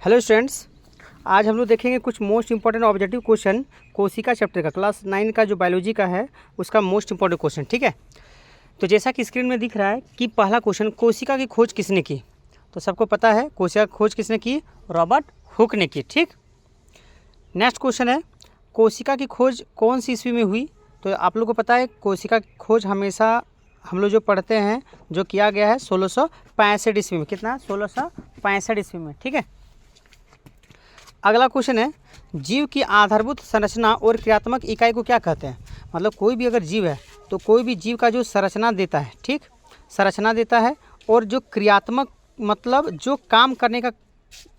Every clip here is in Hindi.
हेलो स्टूडेंट्स, आज हम लोग देखेंगे कुछ मोस्ट इंपॉर्टेंट ऑब्जेक्टिव क्वेश्चन कोशिका चैप्टर का, क्लास 9 का जो बायोलॉजी का है उसका मोस्ट इंपॉर्टेंट क्वेश्चन। ठीक है, तो जैसा कि स्क्रीन में दिख रहा है कि पहला क्वेश्चन, कोशिका की खोज किसने की। तो सबको पता है कोशिका की खोज किसने की, रॉबर्ट हुक ने की। ठीक, नेक्स्ट क्वेश्चन है, कोशिका की खोज कौन सी ईस्वी में हुई। तो आप लोग को पता है कोशिका की खोज हमेशा हम लोग जो पढ़ते हैं जो किया गया है 1665 ईस्वी में। कितना, 1665 ईस्वी में। ठीक है, अगला क्वेश्चन है, जीव की आधारभूत संरचना और क्रियात्मक इकाई को क्या कहते हैं। मतलब कोई भी अगर जीव है तो कोई भी जीव का जो संरचना देता है, ठीक, संरचना देता है, और जो क्रियात्मक मतलब जो काम करने का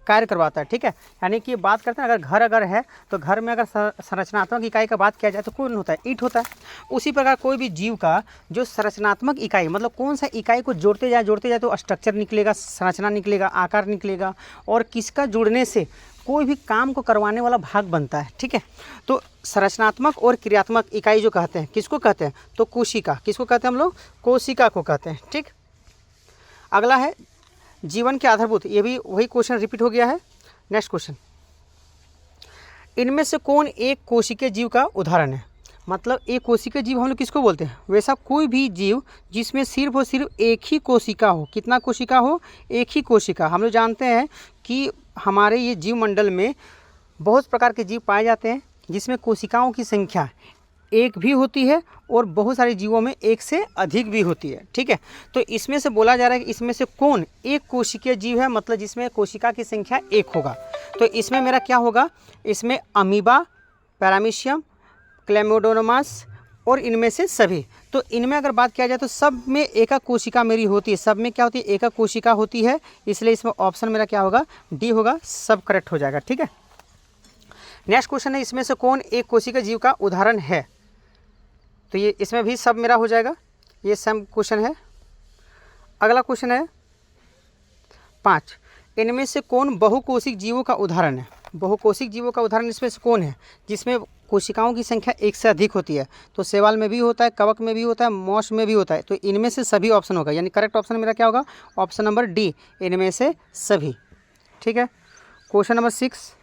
कार्य करवाता है। ठीक है, यानी कि बात करते हैं अगर घर है तो घर में अगर संरचनात्मक इकाई का बात किया जाए तो कौन होता है, ईंट होता है। उसी प्रकार कोई भी जीव का जो संरचनात्मक इकाई मतलब कौन सा इकाई को जोड़ते जाए तो स्ट्रक्चर निकलेगा, संरचना निकलेगा, आकार निकलेगा, और किसका जुड़ने से कोई भी काम को करवाने वाला भाग बनता है। ठीक है, तो संरचनात्मक और क्रियात्मक इकाई जो कहते हैं किसको कहते हैं, तो कोशिका। किसको कहते हैं हम लोग, कोशिका को कहते हैं। ठीक, अगला है जीवन के आधारभूत, ये भी वही क्वेश्चन रिपीट हो गया है। नेक्स्ट क्वेश्चन, इनमें से कौन एक कोशिकीय जीव का उदाहरण है। मतलब एक कोशिकीय जीव हम लोग किसको बोलते हैं, वैसा कोई भी जीव जिसमें सिर्फ और सिर्फ एक ही कोशिका हो। कितना कोशिका हो, एक ही कोशिका। हम लोग जानते हैं कि हमारे ये जीव मंडल में बहुत प्रकार के जीव पाए जाते हैं जिसमें कोशिकाओं की संख्या एक भी होती है और बहुत सारे जीवों में एक से अधिक भी होती है। ठीक है, तो इसमें से बोला जा रहा है कि इसमें से कौन एक कोशिकीय जीव है, मतलब जिसमें कोशिका की संख्या एक होगा। तो इसमें मेरा क्या होगा, इसमें अमीबा, पैरामीशियम, क्लेमिडोमोनास और इनमें से सभी। तो इनमें अगर बात किया जाए तो सब में एकक कोशिका मेरी होती है। सब में क्या होती है, एकक कोशिका होती है, इसलिए इसमें ऑप्शन मेरा क्या होगा, डी होगा, सब करेक्ट हो जाएगा। ठीक है, नेक्स्ट क्वेश्चन है, इसमें से कौन एक कोशिका जीव का उदाहरण है। तो ये इसमें भी सब मेरा हो जाएगा, ये सम क्वेश्चन है। अगला क्वेश्चन है 5, इनमें से कौन बहुकोशिक जीवों का उदाहरण है। बहुकोशिक जीवों का उदाहरण इसमें से कौन है जिसमें कोशिकाओं की संख्या एक से अधिक होती है। तो शैवाल में भी होता है, कवक में भी होता है, मॉस में भी होता है। तो इनमें से सभी ऑप्शन होगा, यानी करेक्ट ऑप्शन मेरा क्या होगा, ऑप्शन नंबर डी, इनमें से सभी। ठीक है, क्वेश्चन नंबर 6,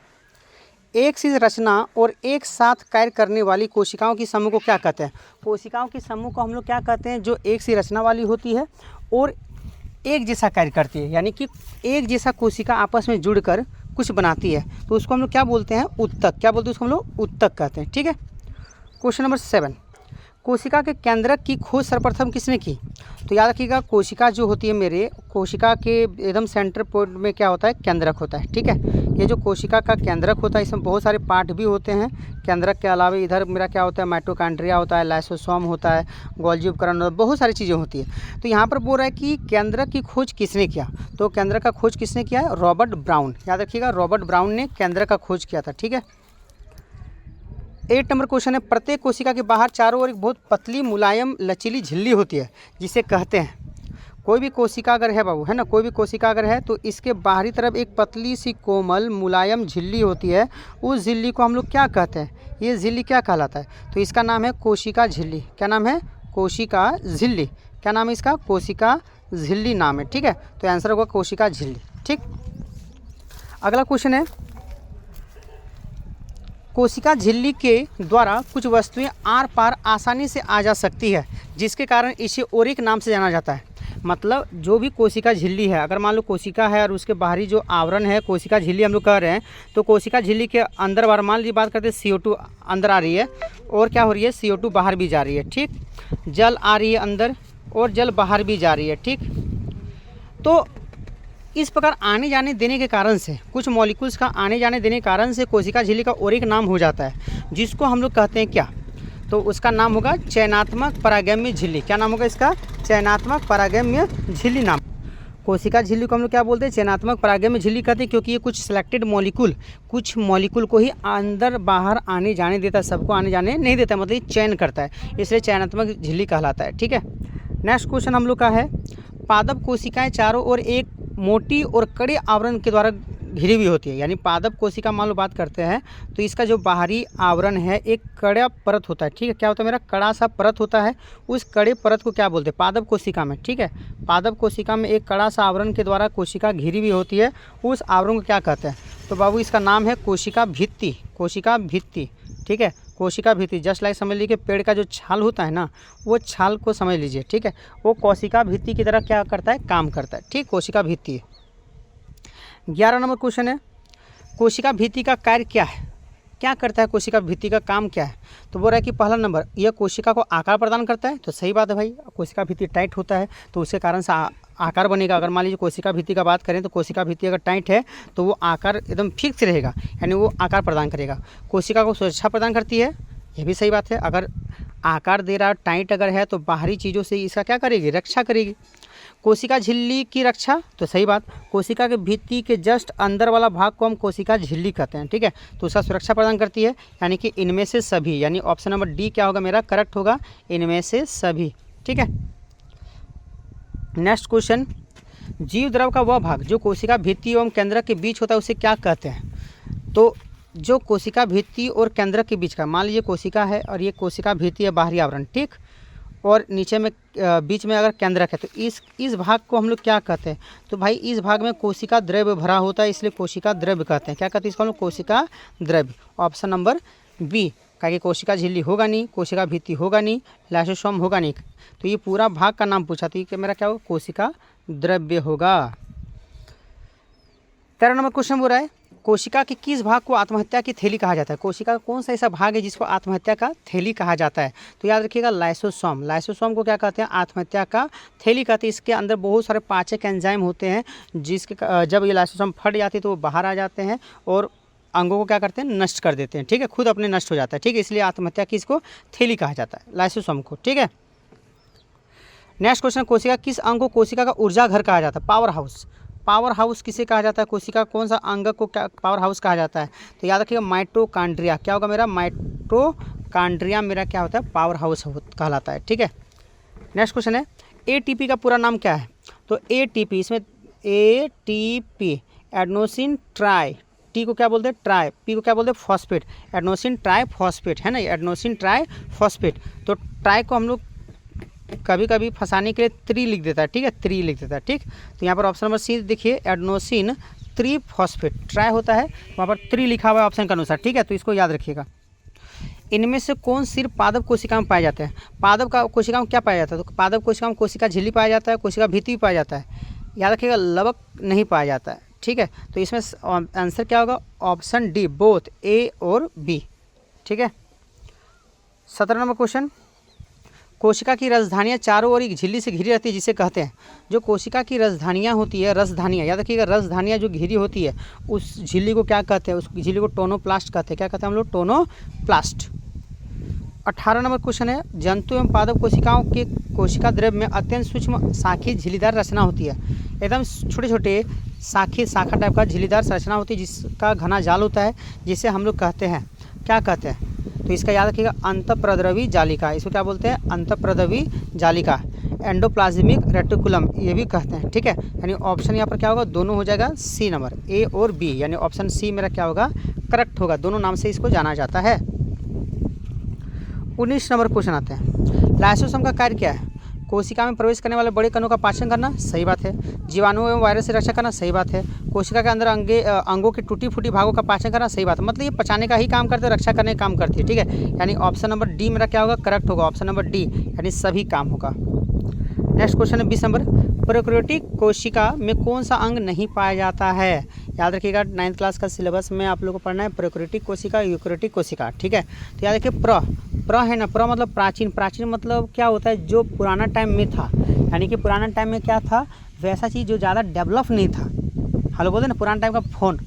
एक सी रचना और एक साथ कार्य करने वाली कोशिकाओं की समूह को क्या कहते हैं। कोशिकाओं की समूह को हम लोग क्या कहते हैं, जो एक सी रचना वाली होती है और एक जैसा कार्य करती है, यानी कि एक जैसा कोशिका आपस में जुड़कर कुछ बनाती है, तो उसको हम लोग क्या बोलते हैं, उत्तक। क्या बोलते हैं उसको हम लोग, उत्तक कहते हैं। ठीक है, क्वेश्चन नंबर 7, कोशिका के केंद्रक की खोज सर्वप्रथम किसने की। तो याद रखिएगा, कोशिका जो होती है मेरे, कोशिका के एकदम सेंटर पॉइंट में क्या होता है, केंद्रक होता है। ठीक है, ये जो कोशिका का केंद्रक होता है इसमें बहुत सारे पार्ट भी होते हैं। केंद्रक के अलावा इधर मेरा क्या होता है, माइटोकॉन्ड्रिया होता है, लाइसोसोम होता है, गोल्गी उपकरण, बहुत सारी चीज़ें होती है। तो यहाँ पर बोल रहा है कि केंद्रक की खोज किसने किया। तो केंद्रक का खोज किसने किया है, रॉबर्ट ब्राउन। याद रखिएगा, रॉबर्ट ब्राउन ने केंद्रक का खोज किया था। ठीक है, 8 नंबर क्वेश्चन है, प्रत्येक कोशिका के बाहर चारों ओर एक बहुत पतली मुलायम लचीली झिल्ली होती है जिसे कहते हैं। कोई भी कोशिका अगर है बाबू, है ना, कोई भी कोशिका अगर है तो इसके बाहरी तरफ एक पतली सी कोमल मुलायम झिल्ली होती है। उस झिल्ली को हम लोग क्या कहते हैं, ये झिल्ली क्या कहलाता है, तो इसका नाम है कोशिका झिल्ली। क्या नाम है, कोशिका झिल्ली। क्या नाम है इसका, कोशिका झिल्ली नाम है। ठीक है, तो आंसर होगा कोशिका झिल्ली। ठीक, अगला क्वेश्चन है, कोशिका झिल्ली के द्वारा कुछ वस्तुएं आर पार आसानी से आ जा सकती है, जिसके कारण इसे ओरिक नाम से जाना जाता है। मतलब जो भी कोशिका झिल्ली है, अगर मान लो कोशिका है और उसके बाहरी जो आवरण है, कोशिका झिल्ली हम लोग कह रहे हैं, तो कोशिका झिल्ली के अंदर बार मान लीजिए बात करते हैं, CO2 अंदर आ रही है और क्या हो रही है, CO2 बाहर भी जा रही है। ठीक, जल आ रही है अंदर और जल बाहर भी जा रही है। ठीक, तो इस प्रकार आने जाने देने के कारण से, कुछ मॉलिक्यूल्स का आने जाने देने के कारण से कोशिका झिल्ली का और एक नाम हो जाता है, जिसको हम लोग कहते हैं क्या, तो उसका नाम होगा चयनात्मक परागम्य झिल्ली। क्या नाम होगा इसका, चयनात्मक परागम्य झिल्ली नाम। कोशिका झिल्ली को हम लोग क्या बोलते हैं, चयनात्मक परागम्य झिल्ली कहते हैं, क्योंकि ये कुछ सिलेक्टेड मॉलिक्यूल, कुछ मॉलिक्यूल को ही अंदर बाहर आने जाने देता है, सबको आने जाने नहीं देता, मतलब ये चयन करता है, इसलिए चयनात्मक झिल्ली कहलाता है। ठीक है, नेक्स्ट क्वेश्चन हम लोग का है, पादप कोशिकाएं चारों ओर एक मोटी और कड़े आवरण के द्वारा घिरी हुई होती है। यानी पादप कोशिका मान लो बात करते हैं तो इसका जो बाहरी आवरण है एक कड़ा परत होता है। ठीक है, क्या होता है, मेरा कड़ा सा परत होता है, उस कड़े परत को क्या बोलते हैं, पादप कोशिका में। ठीक है, पादप कोशिका में एक कड़ा सा आवरण के द्वारा कोशिका घिरी हुई होती है, उस आवरण को क्या कहते हैं, तो बाबू इसका नाम है कोशिका भित्ति, कोशिका भित्ति, ठीक है, कोशिका भित्ति। जस्ट लाइक समझ लीजिए पेड़ का जो छाल होता है ना, वो छाल को समझ लीजिए, ठीक है, वो कोशिका भित्ति की तरह क्या करता है, काम करता है, ठीक, कोशिका भित्ति। 11 नंबर क्वेश्चन है, कोशिका भित्ति का कार्य क्या है, क्या करता है कोशिका भित्ति का काम क्या है। तो बोल रहा है कि पहला नंबर, यह कोशिका को आकार प्रदान करता है। तो सही बात है भाई, कोशिका भित्ति टाइट होता है तो उसके कारण से आकार बनेगा। अगर मान लीजिए कोशिका भित्ति का बात करें तो कोशिका भित्ति अगर टाइट है तो वो आकार एकदम फिक्स रहेगा, यानी वो आकार प्रदान करेगा। कोशिका को सुरक्षा प्रदान करती है, यह भी सही बात है। अगर आकार दे रहा टाइट अगर है तो बाहरी चीज़ों से इसका क्या करेगी, रक्षा करेगी। कोशिका झिल्ली की रक्षा, तो सही बात, कोशिका के भित्ति के जस्ट अंदर वाला भाग को हम कोशिका झिल्ली कहते हैं, ठीक है, तो उसका सुरक्षा प्रदान करती है। यानी कि इनमें से सभी, यानी ऑप्शन नंबर डी क्या होगा मेरा करेक्ट होगा, इनमें से सभी, ठीक है। नेक्स्ट क्वेश्चन, जीव द्रव का वह भाग जो कोशिका भित्ति एवं केंद्रक के बीच होता है उसे क्या कहते हैं। तो जो कोशिका भित्ति और केंद्रक के बीच का, मान लीजिए कोशिका है और ये कोशिका भित्ति है बाहरी आवरण, ठीक, और नीचे में बीच में अगर केंद्रक है तो इस भाग को हम लोग क्या कहते हैं। तो भाई इस भाग में कोशिका द्रव्य भरा होता है, इसलिए कोशिका द्रव्य कहते हैं। क्या कहते हैं इसको हम लोग, कोशिका द्रव्य। ऑप्शन नंबर बी, क्या कोशिका झिल्ली होगा नहीं, कोशिका भित्ति होगा नहीं, लाइसोसोम होगा नहीं, तो ये पूरा भाग का नाम पूछा, तो ये मेरा क्या होगा, कोशिका द्रव्य होगा। 13 नंबर क्वेश्चन बोल रहा है, कोशिका के किस भाग को आत्महत्या की थैली कहा जाता है। कोशिका का कौन सा ऐसा भाग है जिसको आत्महत्या का थैली कहा जाता है। तो याद रखिएगा लाइसोसोम, लाइसोसोम को क्या कहते हैं, आत्महत्या का थैली कहते हैं। इसके अंदर बहुत सारे पाचक एंजाइम होते हैं जिसके जब ये लाइसोसोम फट जाती है तो वो बाहर आ जाते हैं और अंगों को क्या करते हैं, नष्ट कर देते हैं, ठीक है, खुद अपने नष्ट हो जाता है, ठीक है, इसलिए आत्महत्या की इसको थैली कहा जाता है, लाइसोसोम को, ठीक है। नेक्स्ट क्वेश्चन, कोशिका किस अंग को कोशिका का ऊर्जा घर कहा जाता है, पावर हाउस। पावर हाउस किसे कहा जाता है, कोशिका कौन सा अंग को क्या पावर हाउस कहा जाता है। तो याद रखिएगा माइटोकॉन्ड्रिया, क्या होगा मेरा, माइटोकॉन्ड्रिया मेरा क्या होता है, पावर हाउस कहलाता है, ठीक है। नेक्स्ट क्वेश्चन है, एटीपी का पूरा नाम क्या है। तो एटीपी, इसमें एटीपी एडेनोसिन ट्राई, टी को क्या बोलते हैं ट्राई, पी को क्या बोलते हैं फॉस्फेट, एडेनोसिन ट्राई फॉस्फेट है ना, एडेनोसिन ट्राई फॉस्फेट। तो ट्राई को हम लोग कभी कभी फंसाने के लिए 3 लिख देता है, ठीक है, 3 लिख देता है, ठीक। तो यहाँ पर ऑप्शन नंबर सी देखिए, एडेनोसिन 3 फॉस्फेट ट्राई होता है, वहाँ पर 3 लिखा हुआ है ऑप्शन के अनुसार, ठीक है, तो इसको याद रखिएगा। इनमें से कौन सिर्फ पादप कोशिका में पाया जाता है। पादप का कोशिका में क्या पाया जाता है, तो पादप कोशिका में कोशिका झिल्ली पाया जाता है, कोशिका भित्ति भी पाया जाता है। याद रखिएगा लवक नहीं पाया जाता है, ठीक है, तो इसमें आंसर क्या होगा, ऑप्शन डी, बोथ ए और बी, ठीक है। 17 नंबर क्वेश्चन, कोशिका की रसधानियाँ चारों ओर एक झिल्ली से घिरी रहती है जिसे कहते हैं। जो कोशिका की रसधानियाँ होती है, रसधानियाँ याद रखिएगा, रसधानियाँ जो घिरी होती है उस झिल्ली को क्या कहते हैं, उस झिल्ली को टोनोप्लास्ट कहते हैं। क्या कहते हैं हम लोग, टोनोप्लास्ट। 18 नंबर क्वेश्चन है, जंतु एवं पादप कोशिकाओं के कोशिका द्रव्य में अत्यंत सूक्ष्म शाखी झिल्लीदार रचना होती है। एकदम छोटे छोटे शाखा टाइप का झिल्लीदार रचना होती है जिसका घना जाल होता है, जिसे हम लोग कहते हैं, क्या कहते हैं। तो इसका याद रखिएगा अंतःप्रद्रवी जालिका, इसको क्या बोलते हैं, अंतःप्रद्रवी जालिका, एंडोप्लाज्मिक रेटिकुलम ये भी कहते हैं, ठीक है। यानी ऑप्शन यहाँ पर क्या होगा, दोनों हो जाएगा सी नंबर, ए और बी, यानी ऑप्शन सी मेरा क्या होगा, करेक्ट होगा, दोनों नाम से इसको जाना जाता है। 19 नंबर क्वेश्चन आते हैं, लाइसोसोम का कार्य क्या है। कोशिका में प्रवेश करने वाले बड़े कणों का पाचन करना, सही बात है। जीवाणु एवं वायरस से रक्षा करना, सही बात है। कोशिका के अंदर अंगों के टूटी फूटी भागों का पाचन करना, सही बात है। मतलब ये पचाने का ही काम करते हैं, रक्षा करने का काम करती है, ठीक है। यानी ऑप्शन नंबर डी मेरा क्या होगा, करेक्ट होगा, ऑप्शन नंबर डी, यानी सभी काम होगा। नेक्स्ट क्वेश्चन है 20 नंबर, प्रोकैरियोटिक कोशिका में कौन सा अंग नहीं पाया जाता है। याद रखिएगा 9th क्लास का सिलेबस में आप लोगों को पढ़ना है प्रोकैरियोटिक कोशिका, यूकैरियोटिक कोशिका, ठीक है। तो याद रखिए प्र है ना, प्र मतलब प्राचीन, प्राचीन मतलब क्या होता है, जो पुराना टाइम में था, यानी कि पुराना टाइम में क्या था, वैसा चीज़ जो ज़्यादा डेवलप नहीं था। हेलो बोलते ना, पुराना टाइम का फ़ोन,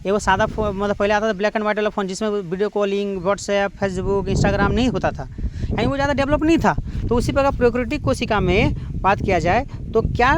ये वो सादा फोन, मतलब पहले आता था ब्लैक एंड वाइट वाला फ़ोन जिसमें video calling, WhatsApp, Facebook, Instagram नहीं होता था, यानी वो ज़्यादा डेवलप नहीं था। तो उसी प्रकार प्रोकैरियोटिक कोशिका में बात किया जाए तो क्या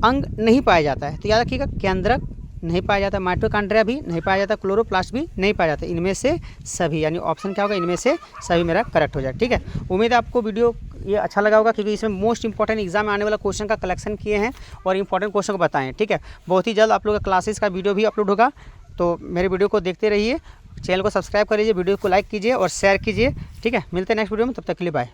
अंग नहीं पाया जाता है। तो याद रखिएगा केंद्रक नहीं पाया जाता, माइटोकॉन्ड्रिया भी नहीं पाया जाता, क्लोरोप्लास्ट भी नहीं पाया जाता, इनमें से सभी, यानी ऑप्शन क्या होगा, इनमें से सभी मेरा करेक्ट हो जाए, ठीक है। उम्मीद है आपको वीडियो ये अच्छा लगा होगा, क्योंकि इसमें मोस्ट इंपॉर्टेंट एग्जाम में आने वाला क्वेश्चन का कलेक्शन किए हैं और इंपॉर्टेंट क्वेश्चन को बताएं, ठीक है। बहुत ही जल्द आप लोग का क्लासेस का वीडियो भी अपलोड होगा, तो मेरे वीडियो को देखते रहिए, चैनल को सब्सक्राइब कर लीजिए, वीडियो को लाइक कीजिए और शेयर कीजिए, ठीक है। मिलते हैं नेक्स्ट वीडियो में, तब तक के लिए बाय।